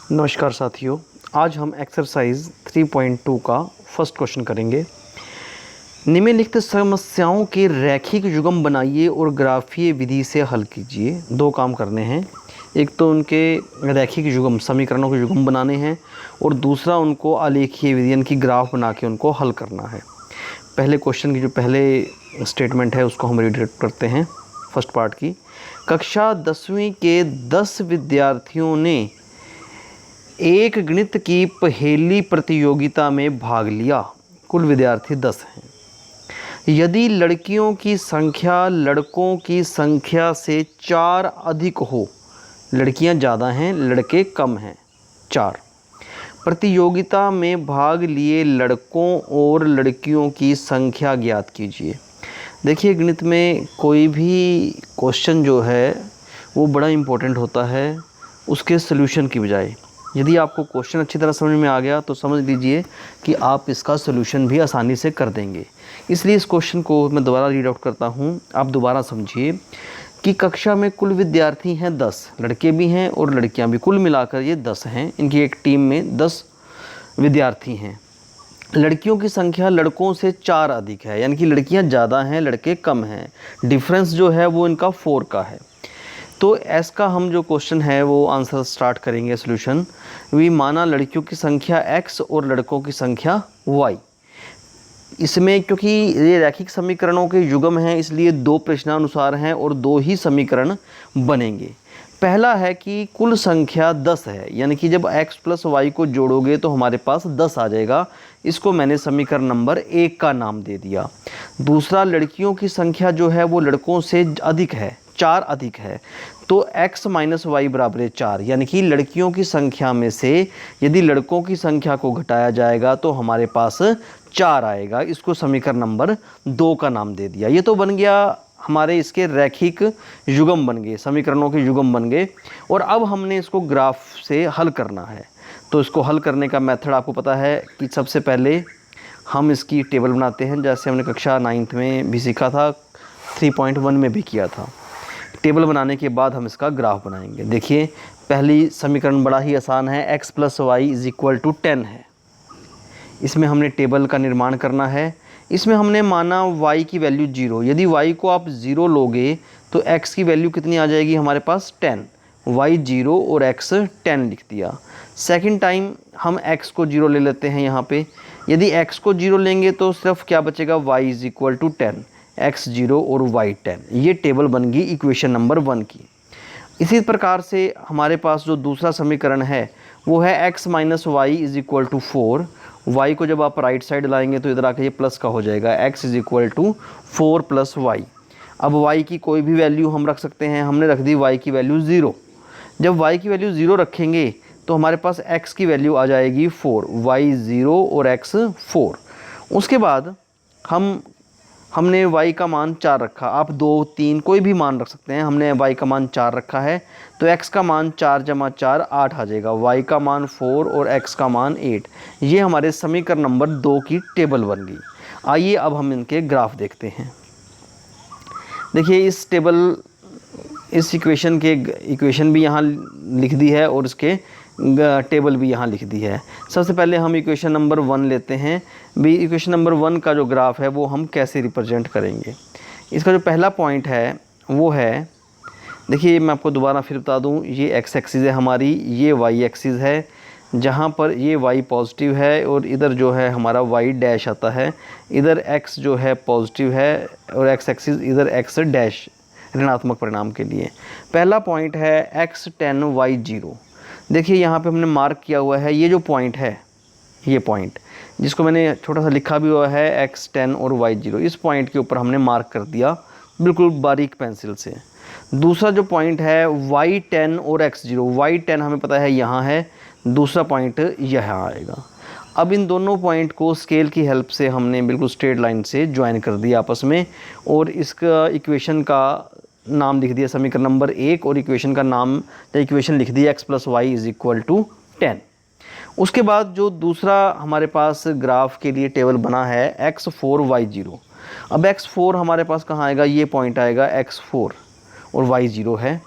नमस्कार साथियों, आज हम एक्सरसाइज 3.2 का फर्स्ट क्वेश्चन करेंगे। निम्नलिखित समस्याओं के रैखिक युग्म बनाइए और ग्राफीय विधि से हल कीजिए। दो काम करने हैं, एक तो उनके रैखिक युग्म समीकरणों के युग्म बनाने हैं और दूसरा उनको आलेखीय विधि यानी कि ग्राफ बना के उनको हल करना है। पहले क्वेश्चन की जो पहले स्टेटमेंट है उसको हम रीड करते हैं। फर्स्ट पार्ट की, कक्षा 10वीं के 10 विद्यार्थियों ने एक गणित की पहेली प्रतियोगिता में भाग लिया। कुल विद्यार्थी 10 हैं। यदि लड़कियों की संख्या लड़कों की संख्या से 4 अधिक हो, लड़कियां ज़्यादा हैं लड़के कम हैं 4, प्रतियोगिता में भाग लिए लड़कों और लड़कियों की संख्या ज्ञात कीजिए। देखिए, गणित में कोई भी क्वेश्चन जो है वो बड़ा इम्पोर्टेंट होता है उसके सॉल्यूशन की बजाय। यदि आपको क्वेश्चन अच्छी तरह समझ में आ गया तो समझ लीजिए कि आप इसका सॉल्यूशन भी आसानी से कर देंगे। इसलिए इस क्वेश्चन को मैं दोबारा रीड आउट करता हूँ, आप दोबारा समझिए कि कक्षा में कुल विद्यार्थी हैं 10, लड़के भी हैं और लड़कियाँ भी, कुल मिलाकर ये 10 हैं। इनकी एक टीम में 10 विद्यार्थी हैं। लड़कियों की संख्या लड़कों से 4 अधिक है, यानी कि लड़कियाँ ज़्यादा हैं लड़के कम हैं। डिफरेंस जो है वो इनका 4 का है। तो एस का हम जो क्वेश्चन है वो आंसर स्टार्ट करेंगे सॉल्यूशन। वी माना लड़कियों की संख्या x और लड़कों की संख्या y। इसमें क्योंकि ये रैखिक समीकरणों के युग्म हैं इसलिए 2 प्रश्नानुसार हैं और 2 ही समीकरण बनेंगे। पहला है कि कुल संख्या 10 है, यानी कि जब x प्लस वाई को जोड़ोगे तो हमारे पास 10 आ जाएगा। इसको मैंने समीकरण नंबर 1 का नाम दे दिया। दूसरा, लड़कियों की संख्या जो है वो लड़कों से अधिक है, 4 अधिक है, तो x माइनस वाई बराबर 4, यानी कि लड़कियों की संख्या में से यदि लड़कों की संख्या को घटाया जाएगा तो हमारे पास 4 आएगा। इसको समीकरण नंबर 2 का नाम दे दिया। ये तो बन गया हमारे इसके रैखिक युग्म बन गए, समीकरणों के युग्म बन गए। और अब हमने इसको ग्राफ से हल करना है। तो इसको हल करने का मेथड आपको पता है कि सबसे पहले हम इसकी टेबल बनाते हैं, जैसे हमने कक्षा 9th में भी सीखा था, 3.1 में भी किया था। टेबल बनाने के बाद हम इसका ग्राफ बनाएंगे। देखिए, पहली समीकरण बड़ा ही आसान है, x plus y is equal to 10 है। इसमें हमने टेबल का निर्माण करना है। इसमें हमने माना y की वैल्यू 0। यदि y को आप 0 लोगे तो x की वैल्यू कितनी आ जाएगी हमारे पास 10। y 0 और x 10 लिख दिया। सेकंड टाइम हम x को 0 ले लेते हैं यहाँ पे। यदि x को 0 लेंगे तो सिर्फ क्या बचेगा, y is equal to 10, x 0 और y 10। ये टेबल बन गई इक्वेशन नंबर 1 की। इसी प्रकार से हमारे पास जो दूसरा समीकरण है वो है x minus y is equal to 4। y को जब आप राइट साइड लाएंगे तो इधर आके ये प्लस का हो जाएगा, x is equal to 4 plus y. अब y की कोई भी वैल्यू हम रख सकते हैं। हमने रख दी y की वैल्यू 0। जब y की वैल्यू 0 रखेंगे तो हमारे पास x की वैल्यू आ जाएगी 4, y 0 और x 4। उसके बाद हमने y का मान 4 रखा। आप 2, 3 कोई भी मान रख सकते हैं। हमने y का मान 4 रखा है तो x का मान 4 जमा 4 8 आ जाएगा, y का मान 4 और x का मान 8। ये हमारे समीकरण नंबर 2 की टेबल बन गई। आइए अब हम इनके ग्राफ देखते हैं। देखिए, इस इक्वेशन भी यहाँ लिख दी है और इसके टेबल भी यहाँ लिख दी है। सबसे पहले हम इक्वेशन नंबर 1 लेते हैं। भी इक्वेशन नंबर 1 का जो ग्राफ है वो हम कैसे रिप्रेजेंट करेंगे। इसका जो पहला पॉइंट है वो है, देखिए मैं आपको दोबारा फिर बता दूँ, ये x एक्सिस है हमारी, ये y एक्सिस है, जहाँ पर ये y पॉजिटिव है और इधर जो है हमारा y डैश आता है। इधर x जो है पॉजिटिव है और x एक्सिस, इधर x डैश ऋणात्मक परिणाम के लिए। पहला पॉइंट है x 10 y 0। देखिए यहाँ पे हमने मार्क किया हुआ है, ये जो पॉइंट है, ये पॉइंट जिसको मैंने छोटा सा लिखा भी हुआ है x 10 और y 0, इस पॉइंट के ऊपर हमने मार्क कर दिया बिल्कुल बारीक पेंसिल से। दूसरा जो पॉइंट है y 10 और x 0, y 10 हमें पता है यहाँ है, दूसरा पॉइंट यहाँ आएगा। अब इन दोनों पॉइंट को स्केल की हेल्प से हमने बिल्कुल स्ट्रेट लाइन से ज्वाइन कर दिया आपस में और इसका इक्वेशन का नाम लिख दिया समीकरण नंबर 1 और इक्वेशन का नाम इक्वेशन लिख दिया x plus y is equal to 10। उसके बाद जो दूसरा हमारे पास ग्राफ के लिए टेबल बना है x4 y0। अब x4 हमारे पास कहाँ आएगा, ये पॉइंट आएगा x4 और y0 है।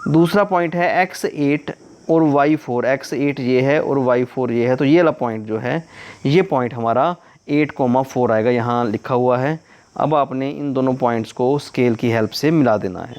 दूसरा पॉइंट है x8 और y4, x8 ये है और y4 ये है, तो ये वाला पॉइंट जो है ये पॉइंट हमारा 8,4 आएगा, यहाँ लिखा हुआ है। अब आपने इन दोनों पॉइंट्स को स्केल की हेल्प से मिला देना है।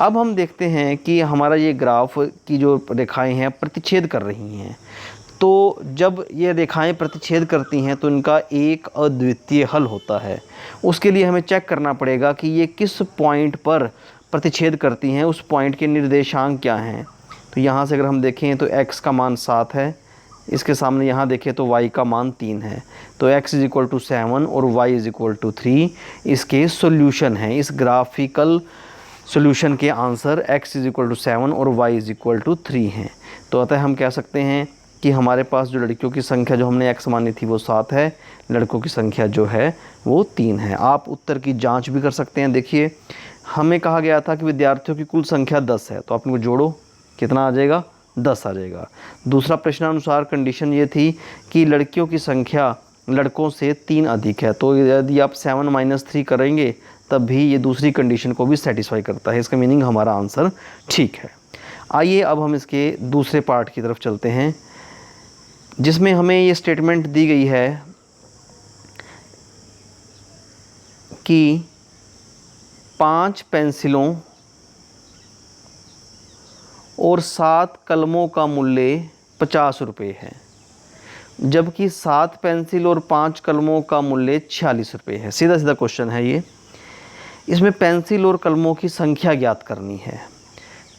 अब हम देखते हैं कि हमारा ये ग्राफ की जो रेखाएं हैं प्रतिच्छेद कर रही हैं। तो जब ये रेखाएं प्रतिच्छेद करती हैं तो इनका एक अद्वितीय हल होता है। उसके लिए हमें चेक करना पड़ेगा कि ये किस पॉइंट पर प्रतिच्छेद करती हैं, उस पॉइंट के निर्देशांक क्या हैं। तो यहाँ से अगर हम देखें तो x का मान 7 है, इसके सामने यहाँ देखें तो y का मान 3 है। तो x = 7 और y = 3 इसके सॉल्यूशन हैं। इस ग्राफिकल सॉल्यूशन के आंसर x = 7 और y = 3 हैं। तो अतः हम कह सकते हैं कि हमारे पास जो लड़कियों की संख्या जो हमने x मानी थी वो 7 है, लड़कों की संख्या जो है वो 3 है। आप उत्तर की जांच भी कर सकते हैं। देखिए, हमें कहा गया था कि विद्यार्थियों की कुल संख्या 10 है, तो आप इनको जोड़ो, कितना आ जाएगा? 10 आ जाएगा। दूसरा प्रश्नानुसार कंडीशन ये थी कि लड़कियों की संख्या लड़कों से 3 अधिक है, तो यदि आप 7 - 3 करेंगे तब भी ये दूसरी कंडीशन को भी सेटिस्फाई करता है। इसका मीनिंग हमारा आंसर ठीक है। आइए अब हम इसके दूसरे पार्ट की तरफ चलते हैं, जिसमें हमें ये स्टेटमेंट दी गई है कि 5 पेंसिलों और 7 कलमों का मूल्य 50 रुपये है, जबकि 7 पेंसिल और 5 कलमों का मूल्य 46 रुपये है। सीधा सीधा क्वेश्चन है ये। इसमें पेंसिल और कलमों की संख्या ज्ञात करनी है।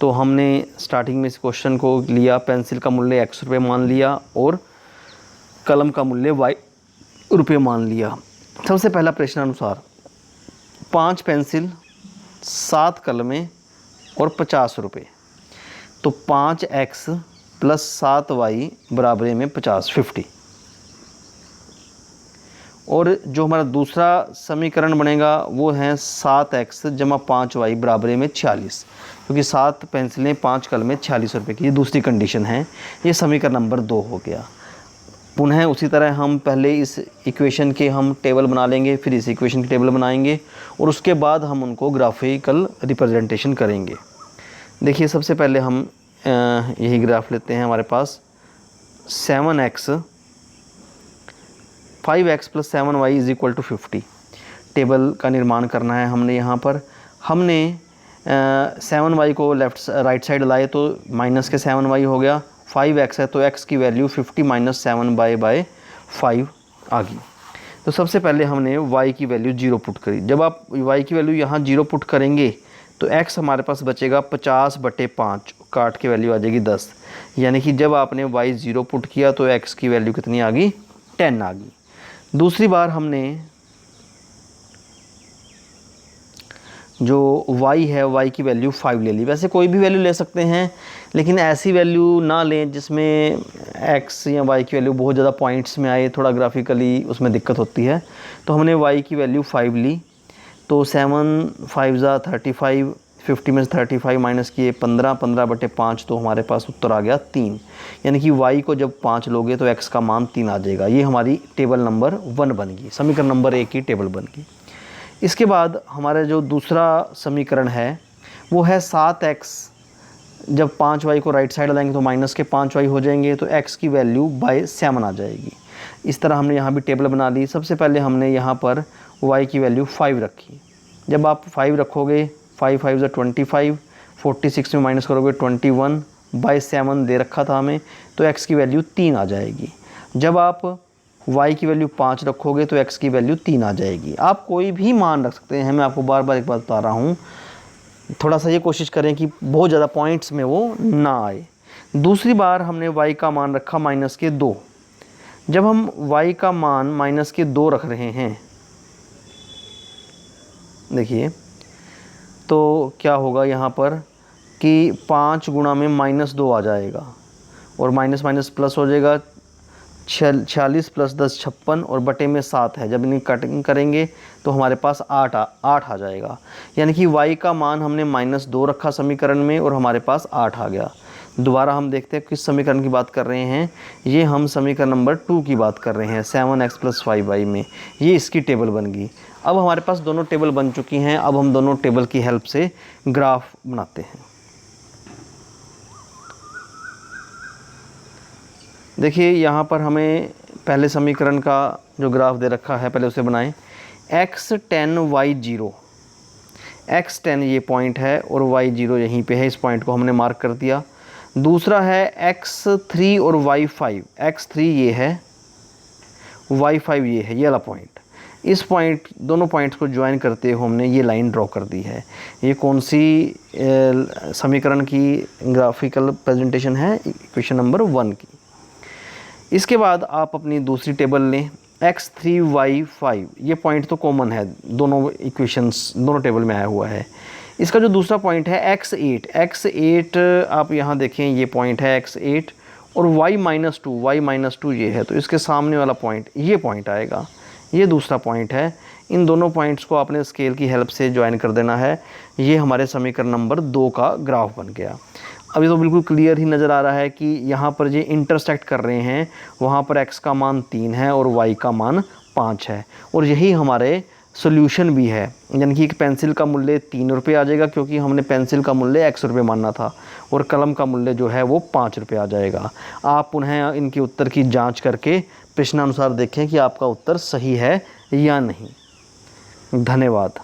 तो हमने स्टार्टिंग में इस क्वेश्चन को लिया, पेंसिल का मूल्य x रुपये मान लिया और कलम का मूल्य y रुपये मान लिया। सबसे पहला प्रश्नानुसार 5 पेंसिल, 7 कलमें और 50 रुपये, तो 5x + 7y बराबर में 50 और जो हमारा दूसरा समीकरण बनेगा वो है 7x + 5y बराबर में 46, क्योंकि 7 पेंसिलें 5 कलमें 46 रुपये की, ये दूसरी कंडीशन है। ये समीकरण नंबर 2 हो गया। पुनः उसी तरह हम पहले इस इक्वेशन के हम टेबल बना लेंगे, फिर इस इक्वेशन की टेबल बनाएंगे और उसके बाद हम उनको ग्राफिकल रिप्रेजेंटेशन करेंगे। देखिए, सबसे पहले हम यही ग्राफ लेते हैं। हमारे पास 7x 5x + 7y = 50 टेबल का निर्माण करना है। हमने यहाँ पर 7y को राइट साइड लाए तो माइनस के 7y हो गया। 5x है तो x की वैल्यू 50 - 7y/5 आ गई। तो सबसे पहले हमने y की वैल्यू 0 पुट करी। जब आप y की वैल्यू यहाँ 0 पुट करेंगे तो x हमारे पास बचेगा 50/5, काट के वैल्यू आ जाएगी 10। यानी कि जब आपने y 0 पुट किया तो x की वैल्यू कितनी आ गई? 10 आ गई। दूसरी बार हमने जो y है y की वैल्यू 5 ले ली। वैसे कोई भी वैल्यू ले सकते हैं, लेकिन ऐसी वैल्यू ना लें जिसमें x या y की वैल्यू बहुत ज़्यादा पॉइंट्स में आए, थोड़ा ग्राफिकली उसमें दिक्कत होती है। तो हमने y की वैल्यू 5 ली, तो 7 × 5 = 35, 50 में से 35 माइनस किए 15, 15/5, तो हमारे पास उत्तर आ गया 3। यानी कि y को जब 5 लोगे तो x का मान 3 आ जाएगा। ये हमारी टेबल नंबर 1 बन गई, समीकरण नंबर 1 की टेबल बन गई। इसके बाद हमारा जो दूसरा समीकरण है वो है 7x, जब 5y को राइट साइड लाएंगे तो माइनस के 5y हो जाएंगे, तो x की वैल्यू 7 आ जाएगी। इस तरह हमने यहाँ भी टेबल बना ली। सबसे पहले हमने यहाँ पर y की वैल्यू 5 रखी। जब आप 5 रखोगे, 5 × 5 = 25, 46 में माइनस करोगे 21/7 दे रखा था हमें, तो x की वैल्यू 3 आ जाएगी। जब आप y की वैल्यू 5 रखोगे तो x की वैल्यू 3 आ जाएगी। आप कोई भी मान रख सकते हैं। मैं आपको बार बार एक बात बता रहा हूँ, थोड़ा सा ये कोशिश करें कि बहुत ज़्यादा पॉइंट्स में वो ना आए। दूसरी बार हमने y का मान रखा -2। जब हम y का मान -2 रख रहे हैं, देखिए तो क्या होगा यहाँ पर कि 5 गुणा में -2 आ जाएगा और माइनस माइनस प्लस हो जाएगा। 46 + 10 56 और बटे में 7 है। जब इन्हें कटिंग करेंगे तो हमारे पास 8 आ जाएगा। यानी कि y का मान हमने -2 रखा समीकरण में और हमारे पास 8 आ गया। दोबारा हम देखते हैं किस समीकरण की बात कर रहे हैं। ये हम समीकरण नंबर 2 की बात कर रहे हैं, 7x + 5y में। ये इसकी टेबल बन गई। अब हमारे पास दोनों टेबल बन चुकी हैं। अब हम दोनों टेबल की हेल्प से ग्राफ बनाते हैं। देखिए यहाँ पर हमें पहले समीकरण का जो ग्राफ दे रखा है पहले उसे बनाएं। x10 y0, x10 ये पॉइंट है और y0 यहीं पे है, इस पॉइंट को हमने मार्क कर दिया। दूसरा है x3 और y5, x3 ये है, y5 ये है, ये वाला पॉइंट। इस पॉइंट दोनों पॉइंट्स को ज्वाइन करते हुए हमने ये लाइन ड्रॉ कर दी है। ये कौन सी समीकरण की ग्राफिकल प्रेजेंटेशन है? इक्वेशन नंबर 1 की। इसके बाद आप अपनी दूसरी टेबल लें, x3 y5, ये पॉइंट तो कॉमन है, दोनों इक्वेशंस दोनों टेबल में आया हुआ है। इसका जो दूसरा पॉइंट है x8 आप यहाँ देखें, ये पॉइंट है x8 और y-2 ये है, तो इसके सामने वाला पॉइंट ये पॉइंट आएगा, ये दूसरा पॉइंट है। इन दोनों पॉइंट्स को आपने स्केल की हेल्प से ज्वाइन कर देना है। ये हमारे समीकरण नंबर 2 का ग्राफ बन गया। अभी तो बिल्कुल क्लियर ही नज़र आ रहा है कि यहाँ पर ये इंटरसेक्ट कर रहे हैं, वहाँ पर x का मान 3 है और y का मान 5 है, और यही हमारे सॉल्यूशन भी है। यानी कि एक पेंसिल का मूल्य 3 रुपये आ जाएगा, क्योंकि हमने पेंसिल का मूल्य x रुपये मानना था, और कलम का मूल्य जो है वो 5 रुपये आ जाएगा। आप पुनः इनके उत्तर की जांच करके प्रश्नानुसार देखें कि आपका उत्तर सही है या नहीं। धन्यवाद।